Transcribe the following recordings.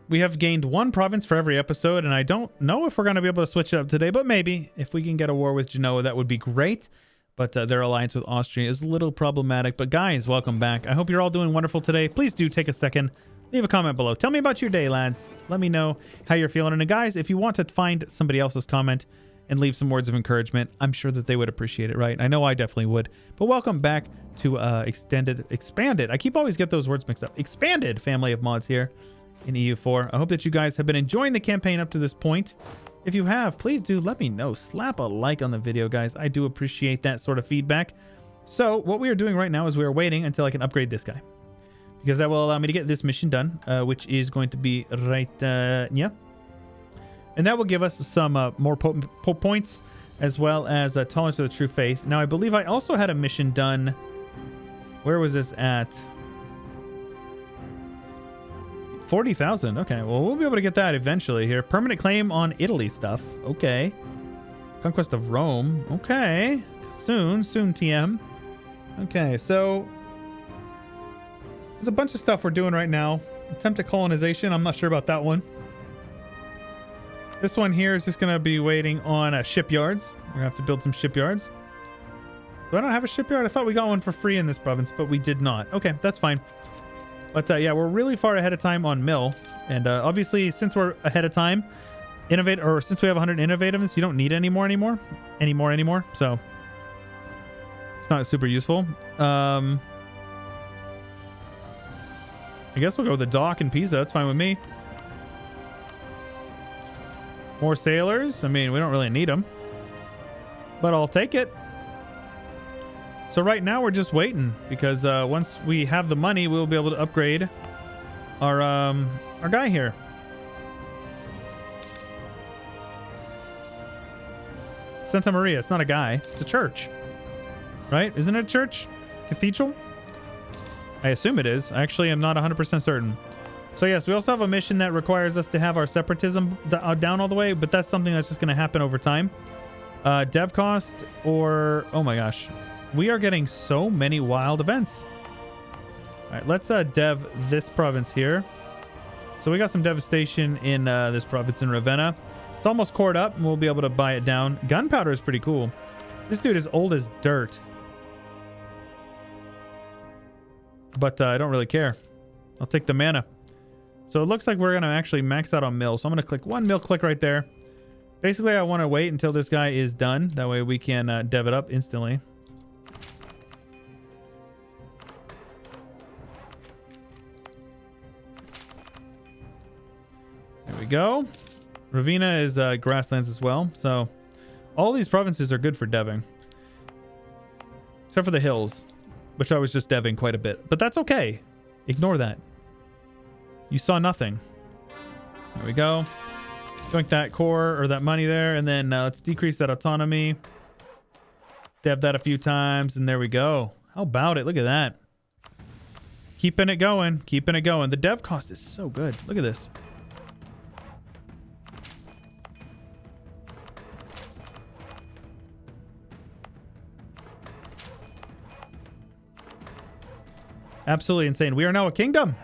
We have gained one province for every episode, and I don't know if we're going to be able to switch it up today, but maybe. If we can get a war with Genoa, that would be great. But their alliance with Austria is a little problematic. But guys, welcome back. I hope you're all doing wonderful today. Please do take a second. Leave a comment below. Tell me about your day, lads. Let me know how you're feeling. And guys, if you want to find somebody else's comment and leave some words of encouragement, I'm sure that they would appreciate it, right? I know I definitely would. But welcome back to expanded. I keep always get those words mixed up. Expanded family of mods here in EU4. I hope that you guys have been enjoying the campaign up to this point. If you have, please do let me know. Slap a like on the video, guys. I do appreciate that sort of feedback. So what we are doing right now is we are waiting until I can upgrade this guy, because that will allow me to get this mission done, which is going to be right, yeah. And that will give us some more points, as well as tolerance to the true faith. Now, I believe I also had a mission done. Where was this at? 40,000. Okay, well, we'll be able to get that eventually here. Permanent claim on Italy stuff. Okay. Conquest of Rome. Okay. Soon TM. Okay, so there's a bunch of stuff we're doing right now. Attempted colonization. I'm not sure about that one. This one here is just going to be waiting on shipyards. We're going to have to build some shipyards. Do I not have a shipyard? I thought we got one for free in this province, but we did not. Okay, that's fine. But yeah, we're really far ahead of time on mill. And obviously, since we're ahead of time, since we have 100 innovativeness, you don't need any more anymore. So it's not super useful. I guess we'll go with the dock in Pisa. That's fine with me. More sailors. I mean, we don't really need them, but I'll take it. So right now we're just waiting, because once we have the money, we'll be able to upgrade our guy here. Santa Maria. It's not a guy. It's a church, right? Isn't it a church? Cathedral? I assume it is. Actually, I'm not 100% certain. So yes, we also have a mission that requires us to have our separatism down all the way, but that's something that's just going to happen over time. Dev cost, or oh my gosh, we are getting so many wild events. All right, let's dev this province here. So we got some devastation in this province in Ravenna. It's almost cored up, and we'll be able to buy it down. Gunpowder is pretty cool. This dude is old as dirt, but I don't really care. I'll take the mana. So it looks like we're going to actually max out on mill. So I'm going to click one mill click right there. Basically, I want to wait until this guy is done. That way we can dev it up instantly. There we go. Ravenna is grasslands as well. So all these provinces are good for deving. Except for the hills, which I was just deving quite a bit. But that's okay. Ignore that. You saw nothing. There we go. Joink that core or that money there, and then let's decrease that autonomy. Dev that a few times, and there we go. How about it? Look at that. Keeping it going. Keeping it going. The dev cost is so good. Look at this. Absolutely insane. We are now a kingdom.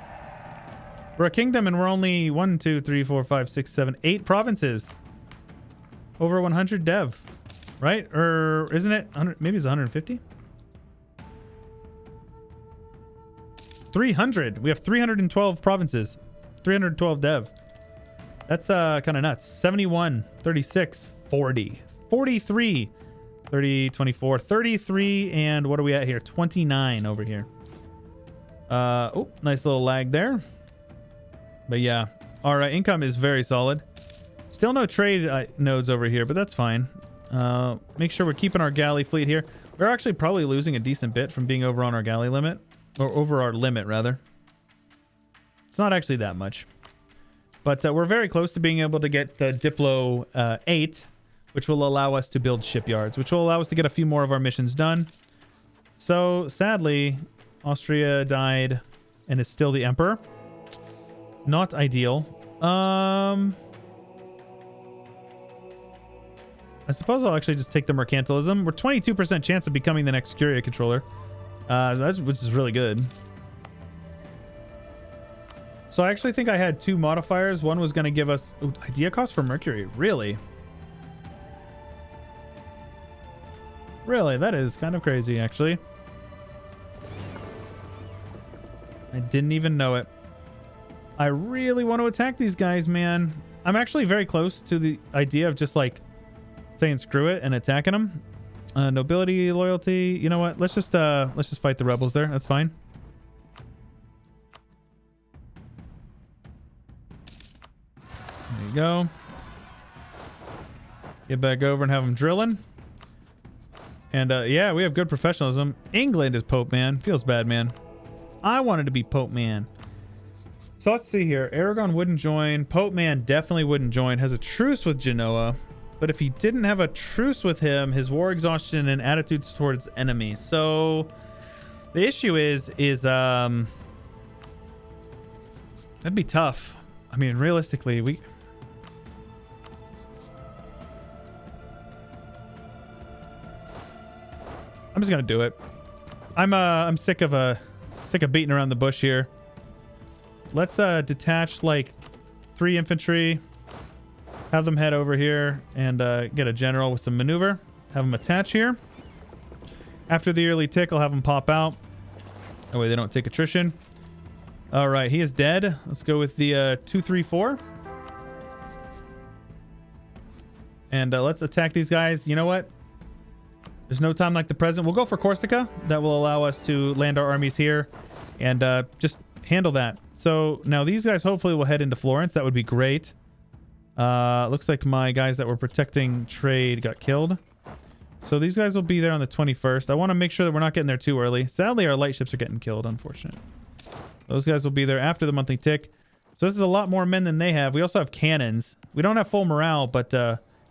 We're a kingdom, and we're only 1, 2, 3, 4, 5, 6, 7, 8 provinces. Over 100 dev, right? Or isn't it 100? Maybe it's 150. 300. We have 312 provinces. 312 dev. That's kind of nuts. 71, 36, 40, 43, 30, 24, 33, and what are we at here? 29 over here. Oh, nice little lag there. But yeah, our income is very solid. Still no trade nodes over here, but that's fine. Make sure we're keeping our galley fleet here. We're actually probably losing a decent bit from being over on our galley limit, or over our limit rather. It's not actually that much, but we're very close to being able to get the Diplo 8, which will allow us to build shipyards, which will allow us to get a few more of our missions done. So sadly, Austria died and is still the emperor. Not ideal. I suppose I'll actually just take the mercantilism. We're 22% chance of becoming the next Curia controller, which is really good. So I actually think I had two modifiers. One was going to give us idea cost for Mercury. Really? Really? That is kind of crazy, actually. I didn't even know it. I really want to attack these guys, man. I'm actually very close to the idea of just like saying screw it and attacking them. Nobility, loyalty. You know what? Let's just fight the rebels there. That's fine. There you go. Get back over and have them drilling. And yeah, we have good professionalism. England is Pope Man. Feels bad, man. I wanted to be Pope Man. So let's see here. Aragon wouldn't join. Pope Man definitely wouldn't join. Has a truce with Genoa. But if he didn't have a truce with him, his war exhaustion and attitudes towards enemies. So the issue is that'd be tough. I mean, realistically, I'm just gonna do it. I'm sick of beating around the bush here. Let's detach like 3 infantry, have them head over here and get a general with some maneuver. Have them attach here. After the early tick, I'll have them pop out. That way they don't take attrition. All right, he is dead. Let's go with the 2, 3, 4. And let's attack these guys. You know what? There's no time like the present. We'll go for Corsica. That will allow us to land our armies here and just handle that. So now these guys hopefully will head into Florence. That would be great. Looks like my guys that were protecting trade got killed. So these guys will be there on the 21st. I want to make sure that we're not getting there too early. Sadly, our light ships are getting killed, unfortunate. Those guys will be there after the monthly tick. So this is a lot more men than they have. We also have cannons. We don't have full morale, but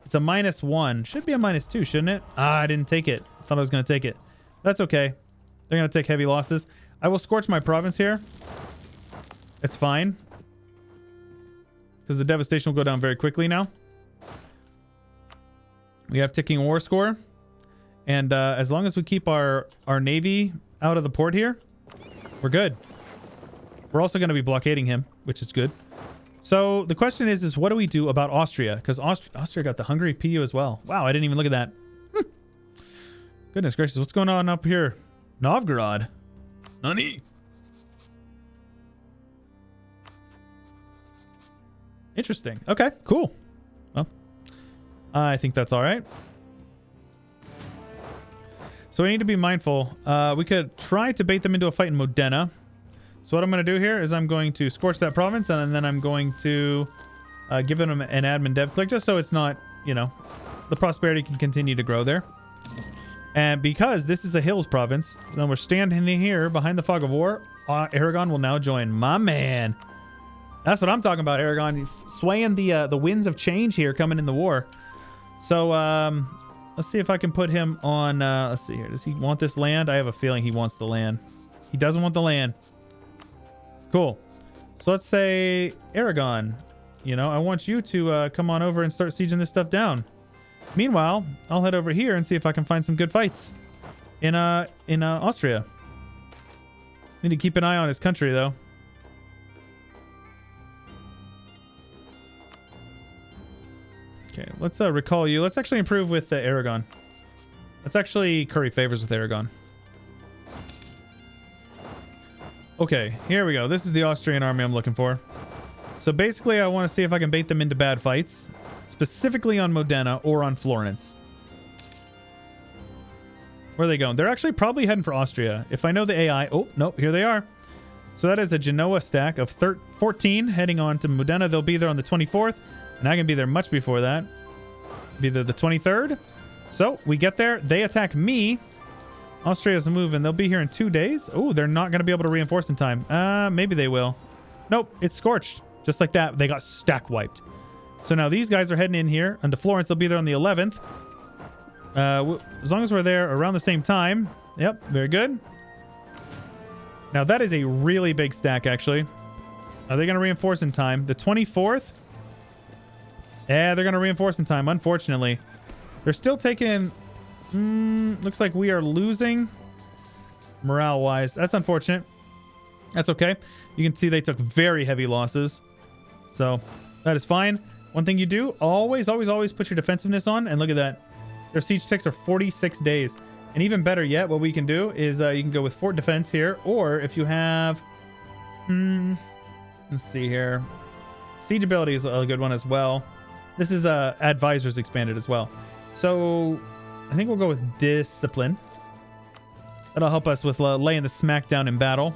it's a -1. Should be a -2, shouldn't it? I didn't take it. I thought I was going to take it. That's okay. They're going to take heavy losses. I will scorch my province here. It's fine. Because the devastation will go down very quickly now. We have ticking war score. And as long as we keep our navy out of the port here, we're good. We're also going to be blockading him, which is good. So the question is what do we do about Austria? Because Austria got the Hungary PU as well. Wow, I didn't even look at that. Goodness gracious, what's going on up here? Novgorod. Nani? Interesting. Okay, cool. Well, I think that's all right. So we need to be mindful. We could try to bait them into a fight in Modena. So what I'm going to do here is I'm going to scorch that province and then I'm going to give them an admin dev click just so it's not, you know, the prosperity can continue to grow there. And because this is a hills province, then we're standing here behind the fog of war. Aragon will now join. My man. That's what I'm talking about, Aragon. Swaying the winds of change here coming in the war. So let's see if I can put him on. Let's see here. Does he want this land? I have a feeling he wants the land. He doesn't want the land. Cool. So let's say, Aragon, you know, I want you to come on over and start sieging this stuff down. Meanwhile, I'll head over here and see if I can find some good fights in Austria. Need to keep an eye on his country, though. Okay, let's recall you. Let's actually improve with Aragon. Let's actually curry favors with Aragon. Okay, here we go. This is the Austrian army I'm looking for. So basically, I want to see if I can bait them into bad fights, specifically on Modena or on Florence. Where are they going? They're actually probably heading for Austria. If I know the AI... Oh, no, here they are. So that is a Genoa stack of 14 heading on to Modena. They'll be there on the 24th, and I can be there much before that. Be there the 23rd. So we get there. They attack me. Austria's moving. They'll be here in 2 days. Oh, they're not going to be able to reinforce in time. Maybe they will. Nope, it's scorched. Just like that, they got stack wiped. So now these guys are heading in here onto Florence. They'll be there on the 11th. As long as we're there around the same time. Yep, very good. Now that is a really big stack, actually. Are they going to reinforce in time? The 24th? Yeah, they're going to reinforce in time, unfortunately. They're still taking... looks like we are losing morale-wise. That's unfortunate. That's okay. You can see they took very heavy losses. So that is fine. One thing you do, always put your defensiveness on. And look at that. Their siege ticks are 46 days. And even better yet, what we can do is you can go with fort defense here. Or if you have... let's see here. Siege ability is a good one as well. This is advisors expanded as well. So I think we'll go with discipline. That'll help us with laying the smackdown in battle.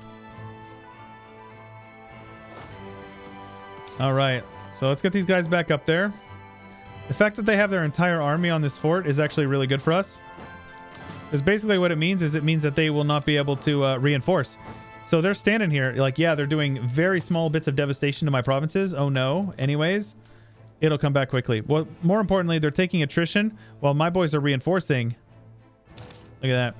All right. So let's get these guys back up there. The fact that they have their entire army on this fort is actually really good for us. Because basically what it means is it means that they will not be able to reinforce. So they're standing here like, yeah, they're doing very small bits of devastation to my provinces. Oh no. Anyways, it'll come back quickly. Well, more importantly, they're taking attrition while my boys are reinforcing. Look at that.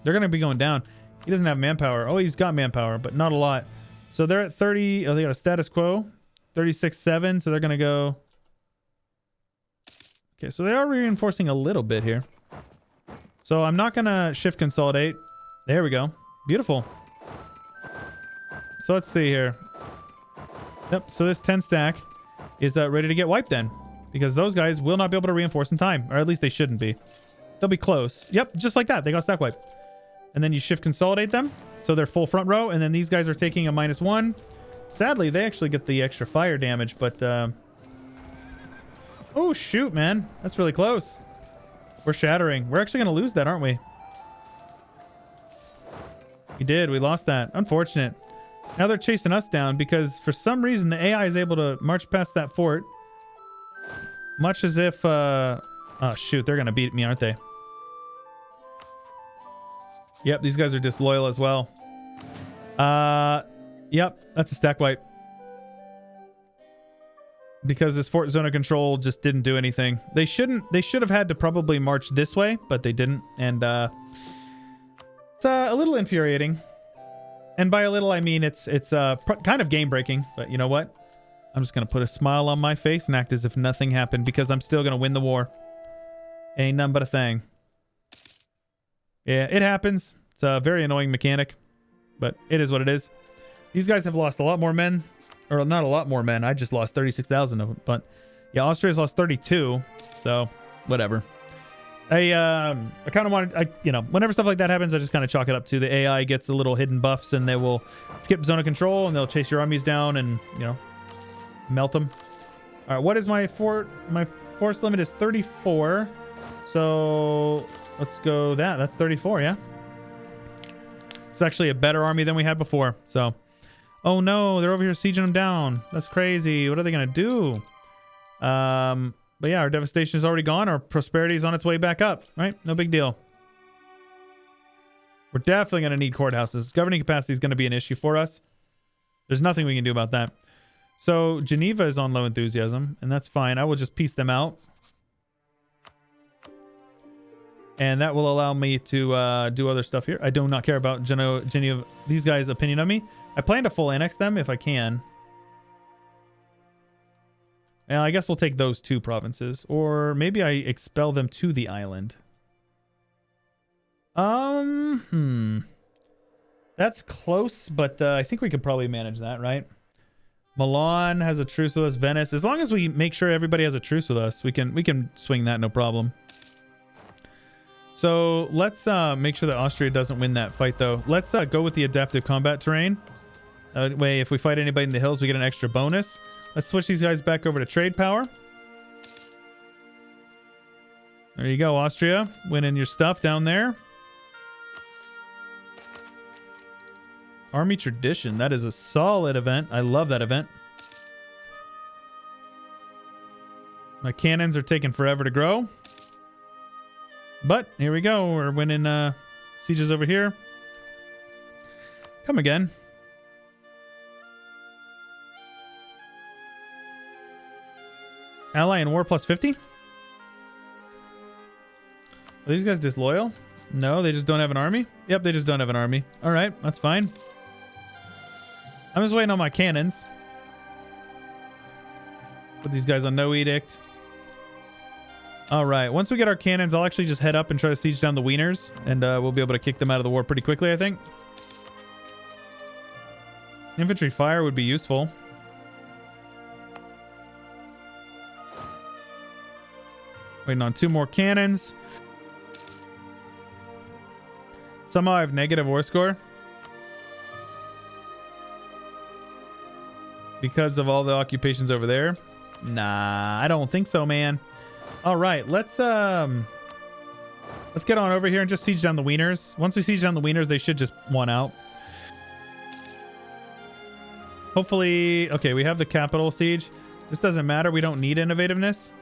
They're going to be going down. He doesn't have manpower. Oh, he's got manpower, but not a lot. So they're at 30. Oh, they got a status quo. 36-7. So they're going to go. Okay, so they are reinforcing a little bit here. So I'm not going to shift consolidate. There we go. Beautiful. So let's see here. Yep, so this 10 stack is ready to get wiped then. Because those guys will not be able to reinforce in time. Or at least they shouldn't be. They'll be close. Yep, just like that. They got stack wiped. And then you shift consolidate them. So they're full front row. And then these guys are taking a -1. Sadly, they actually get the extra fire damage. But, oh, shoot, man. That's really close. We're shattering. We're actually going to lose that, aren't we? We did. We lost that. Unfortunate. Now they're chasing us down because for some reason the AI is able to march past that fort. Much as if... oh, shoot. They're going to beat me, aren't they? Yep, these guys are disloyal as well. Yep, that's a stack wipe. Because this fort zone of control just didn't do anything. They should have had to probably march this way, but they didn't. And it's a little infuriating. And by a little, I mean it's kind of game breaking. But you know what? I'm just going to put a smile on my face and act as if nothing happened because I'm still going to win the war. Ain't nothing but a thing. Yeah, it happens. It's a very annoying mechanic, but it is what it is. These guys have lost a lot more men, or not a lot more men. I just lost 36,000 of them, but yeah, Austria's lost 32. So whatever. I kind of wanted, you know, whenever stuff like that happens, I just kind of chalk it up to the AI gets the little hidden buffs and they will skip zone of control and they'll chase your armies down and, you know, melt them. All right. What is my fort? My force limit is 34. So let's go that. That's 34. Yeah. It's actually a better army than we had before. So, oh no, they're over here sieging them down. That's crazy. What are they going to do? But yeah, our devastation is already gone. Our prosperity is on its way back up, right? No big deal. We're definitely going to need courthouses. Governing capacity is going to be an issue for us. There's nothing we can do about that. So Geneva is on low enthusiasm, and that's fine. I will just piece them out. And that will allow me to do other stuff here. I do not care about Geneva, these guys' opinion of me. I plan to full annex them if I can. And I guess we'll take those two provinces. Or maybe I expel them to the island. That's close, but I think we could probably manage that, right? Milan has a truce with us. Venice. As long as we make sure everybody has a truce with us, we can swing that, no problem. So let's make sure that Austria doesn't win that fight, though. Let's go with the adaptive combat terrain. That way, if we fight anybody in the hills, we get an extra bonus. Let's switch these guys back over to trade power. There you go, Austria. Winning your stuff down there. Army tradition. That is a solid event. I love that event. My cannons are taking forever to grow. But here we go. We're winning sieges over here. Come again. Ally in war plus 50? Are these guys disloyal? No, they just don't have an army? Yep, they just don't have an army. All right, that's fine. I'm just waiting on my cannons. Put these guys on no edict. All right, once we get our cannons, I'll actually just head up and try to siege down the Wieners, and we'll be able to kick them out of the war pretty quickly, I think. Infantry fire would be useful. Waiting on 2 more cannons. Somehow I have negative war score. Because of all the occupations over there. Nah, I don't think so, man. All right, let's get on over here and just siege down the wieners. Once we siege down the wieners, they should just one out. Hopefully, okay, we have the capital siege. This doesn't matter. We don't need innovativeness.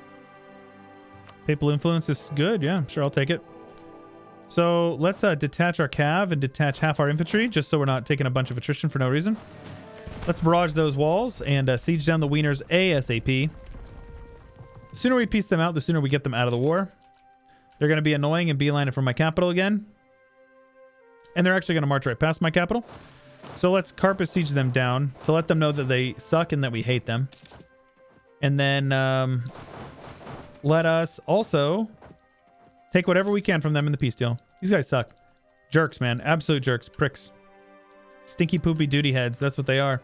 Papal influence is good. Yeah, sure, I'll take it. So let's detach our cav and detach half our infantry, just so we're not taking a bunch of attrition for no reason. Let's barrage those walls and siege down the wieners ASAP. The sooner we piece them out, the sooner we get them out of the war. They're going to be annoying and beeline it from my capital again. And they're actually going to march right past my capital. So let's Carpus siege them down to let them know that they suck and that we hate them. And then let us also take whatever we can from them in the peace deal. These guys suck. Jerks, man. Absolute jerks. Pricks. Stinky poopy duty heads. That's what they are.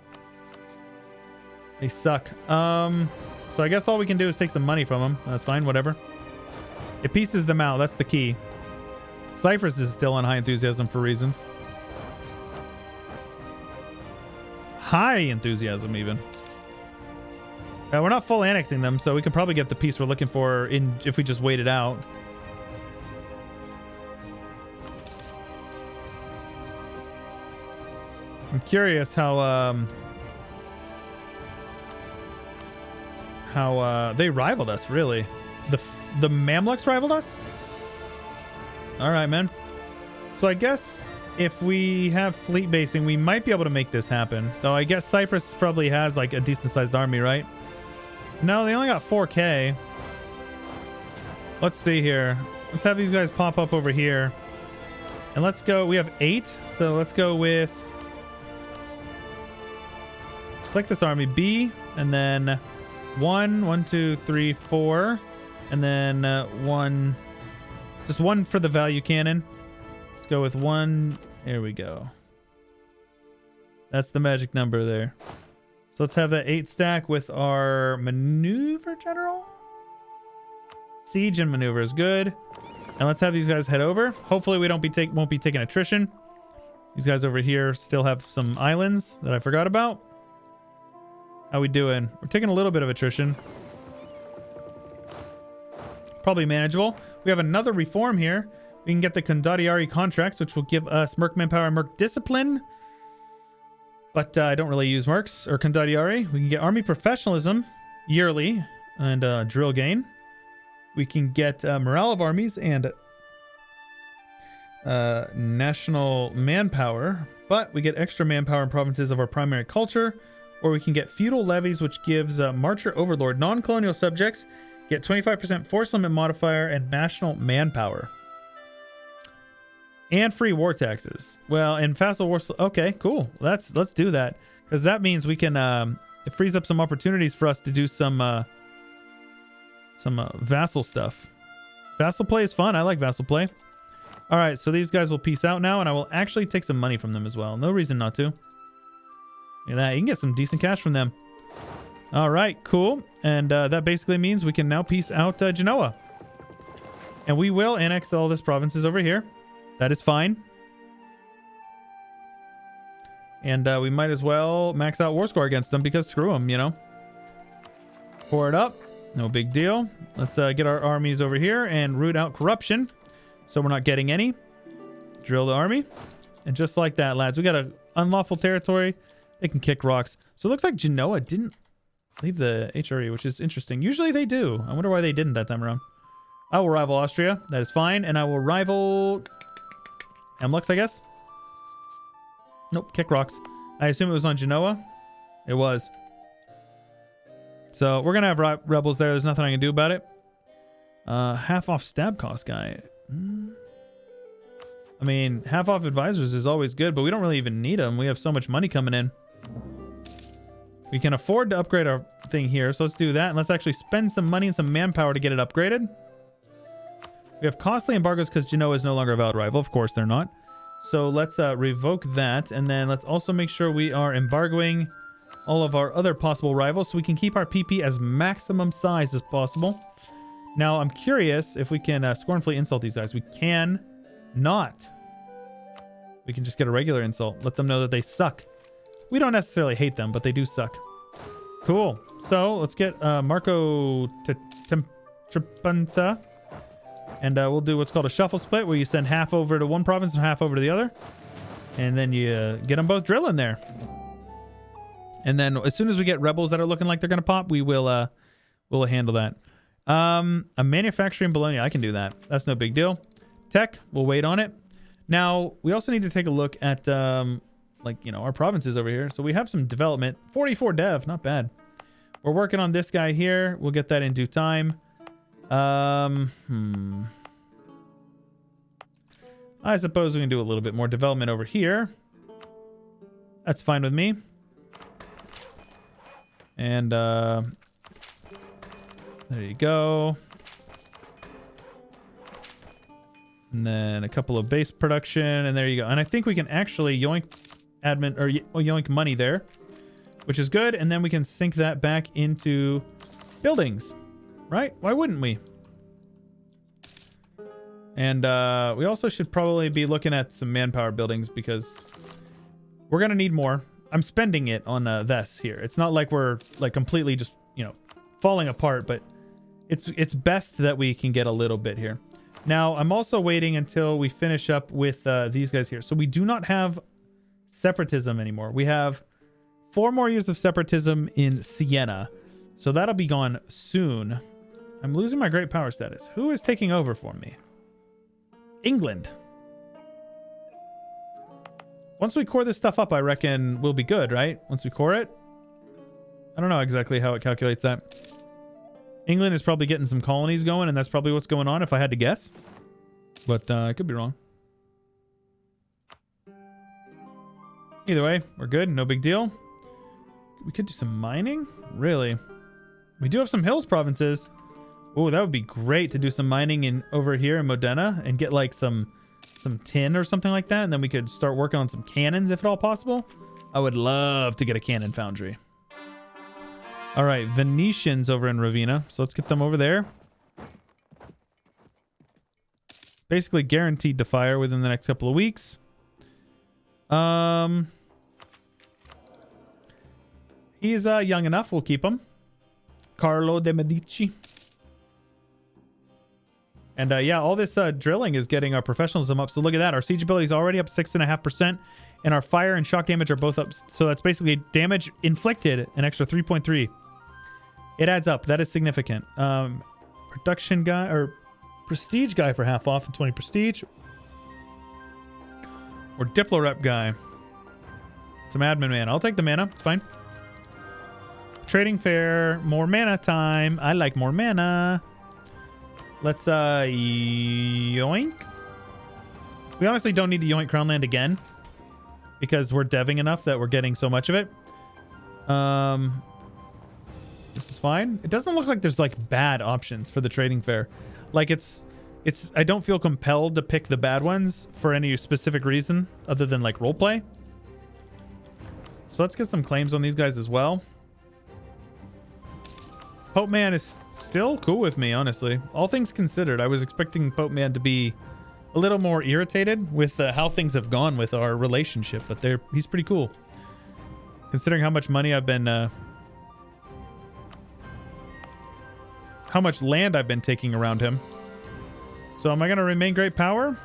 They suck. So I guess all we can do is take some money from them. That's fine. Whatever. It pieces them out. That's the key. Cyprus is still on high enthusiasm for reasons. High enthusiasm, even. We're not full annexing them, so we can probably get the peace we're looking for if we just wait it out. I'm curious how they rivaled us, really. The Mamluks rivaled us? All right, man. So I guess if we have fleet basing, we might be able to make this happen. Though I guess Cyprus probably has like a decent sized army, right? No, they only got 4K. Let's see here. Let's have these guys pop up over here. And let's go. We have 8. So let's go with... Click this army. B. And then 1, 2, 3, 4. And then 1. Just 1 for the value cannon. Let's go with 1. There we go. That's the magic number there. So let's have that 8 stack with our maneuver general. Siege and maneuver is good. And let's have these guys head over. Hopefully we won't be taking attrition. These guys over here still have some islands that I forgot about. How we doing? We're taking a little bit of attrition. Probably manageable. We have another reform here. We can get the Condattiari Contracts, which will give us Merc Manpower and Merc Discipline. But I don't really use Mercs or Condattiari. We can get Army Professionalism yearly and drill gain. We can get Morale of Armies and National Manpower. But we get extra manpower in provinces of our primary culture. Or we can get Feudal Levies, which gives Marcher Overlord non-colonial subjects get 25% force limit modifier and national manpower. And free war taxes. Well, in vassal war... Okay, cool. Let's do that. Because that means we can... it frees up some opportunities for us to do some vassal stuff. Vassal play is fun. I like vassal play. All right, so these guys will peace out now, and I will actually take some money from them as well. No reason not to. Look at that. You can get some decent cash from them. All right, cool. And that basically means we can now peace out Genoa. And we will annex all these provinces over here. That is fine. And we might as well max out war score against them because screw them, you know. Pour it up. No big deal. Let's get our armies over here and root out corruption. So we're not getting any. Drill the army. And just like that, lads, we got an unlawful territory. They can kick rocks. So it looks like Genoa didn't leave the HRE, which is interesting. Usually they do. I wonder why they didn't that time around. I will rival Austria. That is fine. And I will rival... Amlux, I guess? Nope, kick rocks. I assume it was on Genoa. It was. So we're going to have rebels there. There's nothing I can do about it. Half off stab cost guy. I mean, half off advisors is always good, but we don't really even need them. We have so much money coming in. We can afford to upgrade our thing here. So let's do that. And let's actually spend some money and some manpower to get it upgraded. We have costly embargoes because Genoa is no longer a valid rival. Of course they're not. So let's revoke that, and then let's also make sure we are embargoing all of our other possible rivals so we can keep our PP as maximum size as possible. Now, I'm curious if we can scornfully insult these guys. We can not. We can just get a regular insult. Let them know that they suck. We don't necessarily hate them, but they do suck. Cool. So let's get Marco Tripanza. And we'll do what's called a shuffle split, where you send half over to one province and half over to the other. And then you get them both drilling there. And then as soon as we get rebels that are looking like they're going to pop, we'll handle that. A manufacturing Bologna, I can do that. That's no big deal. Tech, we'll wait on it. Now, we also need to take a look at, our provinces over here. So we have some development. 44 dev, not bad. We're working on this guy here. We'll get that in due time. I suppose we can do a little bit more development over here. That's fine with me. And, there you go. And then a couple of base production, and there you go. And I think we can actually yoink admin or yoink money there, which is good. And then we can sink that back into buildings, right? Why wouldn't we? And we also should probably be looking at some manpower buildings because we're gonna need more. I'm spending it on this here. It's not like we're like completely just falling apart, but it's best that we can get a little bit here. Now, I'm also waiting until we finish up with these guys here. So we do not have separatism anymore. We have 4 more years of separatism in Siena. So that'll be gone soon. I'm losing my great power status. Who is taking over for me? England. Once we core this stuff up, I reckon we'll be good, right? Once we core it. I don't know exactly how it calculates that. England is probably getting some colonies going, and that's probably what's going on if I had to guess. But I could be wrong. Either way, we're good. No big deal. We could do some mining? Really? We do have some hills provinces. Oh, that would be great to do some mining in over here in Modena and get like some tin or something like that, and then we could start working on some cannons if at all possible. I would love to get a cannon foundry. All right, Venetians over in Ravenna. So let's get them over there. Basically guaranteed to fire within the next couple of weeks. He's young enough. We'll keep him. Carlo de' Medici. And yeah, all this drilling is getting our professionalism up. So look at that. Our siege ability is already up 6.5%. And our fire and shock damage are both up. So that's basically damage inflicted, an extra 3.3. It adds up. That is significant. Production guy or prestige guy for half off and 20 prestige. Or Diplo rep guy. Some admin mana. I'll take the mana. It's fine. Trading fair. More mana time. I like more mana. Let's yoink. We honestly don't need to yoink Crown Land again because we're deving enough that we're getting so much of it. This is fine. It doesn't look like there's like bad options for the trading fair. Like it's I don't feel compelled to pick the bad ones for any specific reason other than like roleplay. So let's get some claims on these guys as well. Pope Man is still cool with me, honestly. All things considered, I was expecting Pope Man to be a little more irritated with how things have gone with our relationship, but he's pretty cool. Considering how much money I've been... how much land I've been taking around him. So am I going to remain great power?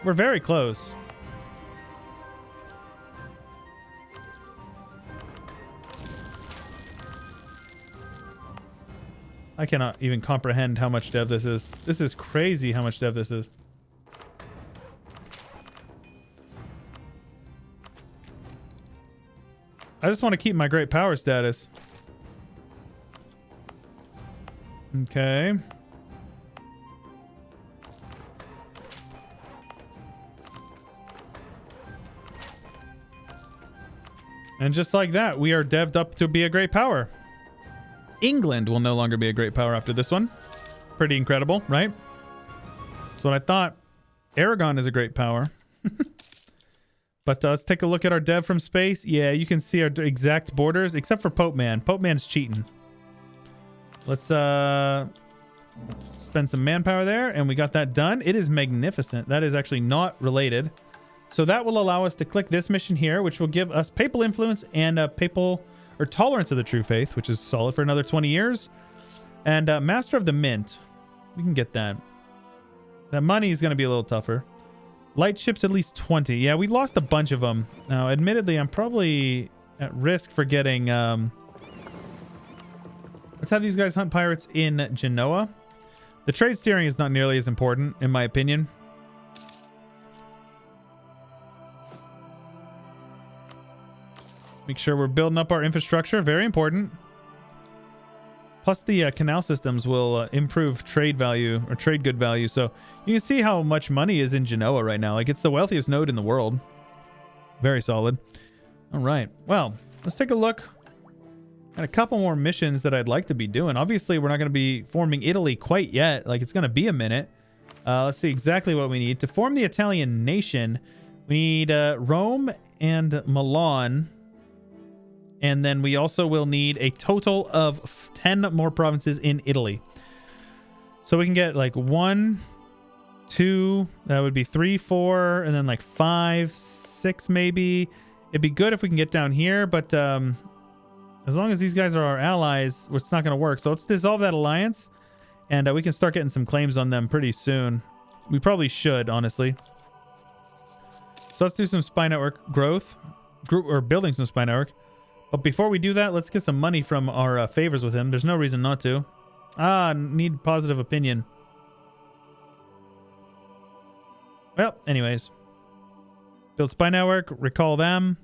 We're very close. I cannot even comprehend how much dev this is. This is crazy how much dev this is. I just want to keep my great power status. Okay. And just like that, we are devved up to be a great power. England will no longer be a great power after this one. Pretty incredible, right? That's what I thought. Aragon is a great power. But let's take a look at our dev from space. Yeah, you can see our exact borders, except for Pope Man. Pope Man's cheating. Let's spend some manpower there, and we got that done. It is magnificent. That is actually not related. So that will allow us to click this mission here, which will give us papal influence and papal or tolerance of the true faith, which is solid for another 20 years. And master of the mint. We can get that. That money is going to be a little tougher. Light ships at least 20. Yeah, we lost a bunch of them. Now, admittedly, I'm probably at risk for getting... Let's have these guys hunt pirates in Genoa. The trade steering is not nearly as important, in my opinion. Make sure we're building up our infrastructure. Very important. Plus, the canal systems will improve trade value or trade good value. So you can see how much money is in Genoa right now. Like, it's the wealthiest node in the world. Very solid. All right. Well, let's take a look at a couple more missions that I'd like to be doing. Obviously, we're not going to be forming Italy quite yet. Like, it's going to be a minute. Let's see exactly what we need. To form the Italian nation, we need Rome and Milan. And then we also will need a total of 10 more provinces in Italy. So we can get like 1, 2, that would be 3, 4, and then like 5, 6 maybe. It'd be good if we can get down here, but as long as these guys are our allies, it's not going to work. So let's dissolve that alliance, and we can start getting some claims on them pretty soon. We probably should, honestly. So let's do some spy network growth, or building some spy network. But before we do that, let's get some money from our favors with him. There's no reason not to. Need positive opinion. Well, anyways. Build spy network, recall them.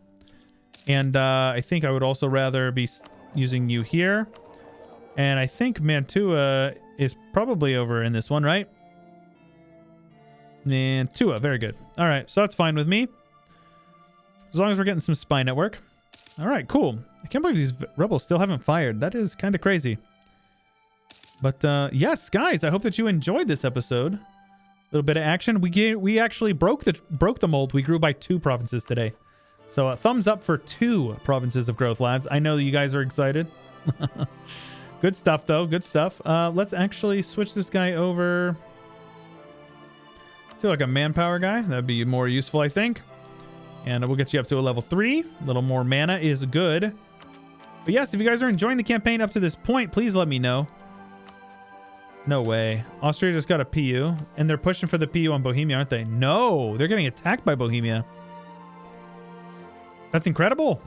And I think I would also rather be using you here. And I think Mantua is probably over in this one, right? Mantua, very good. All right, so that's fine with me. As long as we're getting some spy network. All right, cool. I can't believe these rebels still haven't fired. That is kind of crazy. But yes, guys, I hope that you enjoyed this episode. A little bit of action. We actually broke the mold. We grew by 2 provinces today. So a thumbs up for 2 provinces of growth, lads. I know that you guys are excited. Good stuff, though. Good stuff. Let's actually switch this guy over to like a manpower guy. That'd be more useful, I think. And we'll get you up to a level 3. A little more mana is good. But yes, if you guys are enjoying the campaign up to this point, please let me know. No way. Austria just got a PU. And they're pushing for the PU on Bohemia, aren't they? No, they're getting attacked by Bohemia. That's incredible.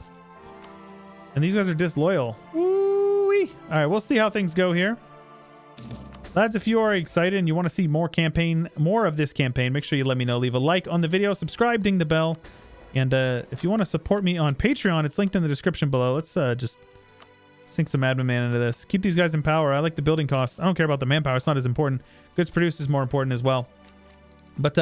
And these guys are disloyal. Woo-wee. All right, we'll see how things go here. Lads, if you are excited and you want to see more of this campaign, make sure you let me know. Leave a like on the video, subscribe, ding the bell. And if you want to support me on Patreon, it's linked in the description below. Let's just sink some admin man into this. Keep these guys in power. I like the building costs. I don't care about the manpower. It's not as important. Goods produced is more important as well. But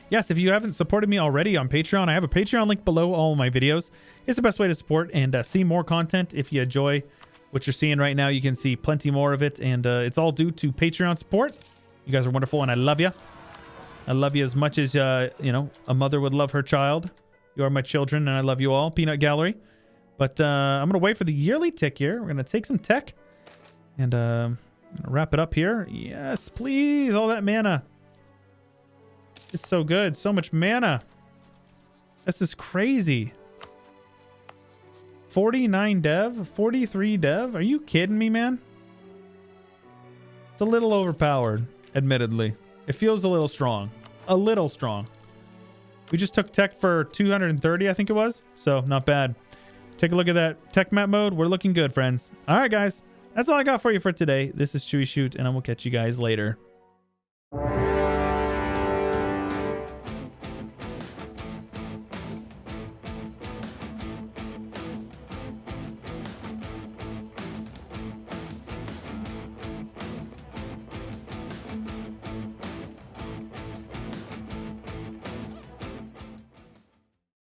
yes, if you haven't supported me already on Patreon, I have a Patreon link below all my videos. It's the best way to support and see more content. If you enjoy what you're seeing right now, you can see plenty more of it. And it's all due to Patreon support. You guys are wonderful, and I love you. I love you as much as, you know, a mother would love her child. You are my children, and I love you all. Peanut Gallery. But I'm going to wait for the yearly tick here. We're going to take some tech and wrap it up here. Yes, please. All that mana. It's so good. So much mana. This is crazy. 49 dev? 43 dev? Are you kidding me, man? It's a little overpowered, admittedly. It feels a little strong. A little strong. We just took tech for 230, I think it was. So, not bad. Take a look at that tech map mode. We're looking good, friends. All right, guys. That's all I got for you for today. This is Chewyshoot, and I will catch you guys later.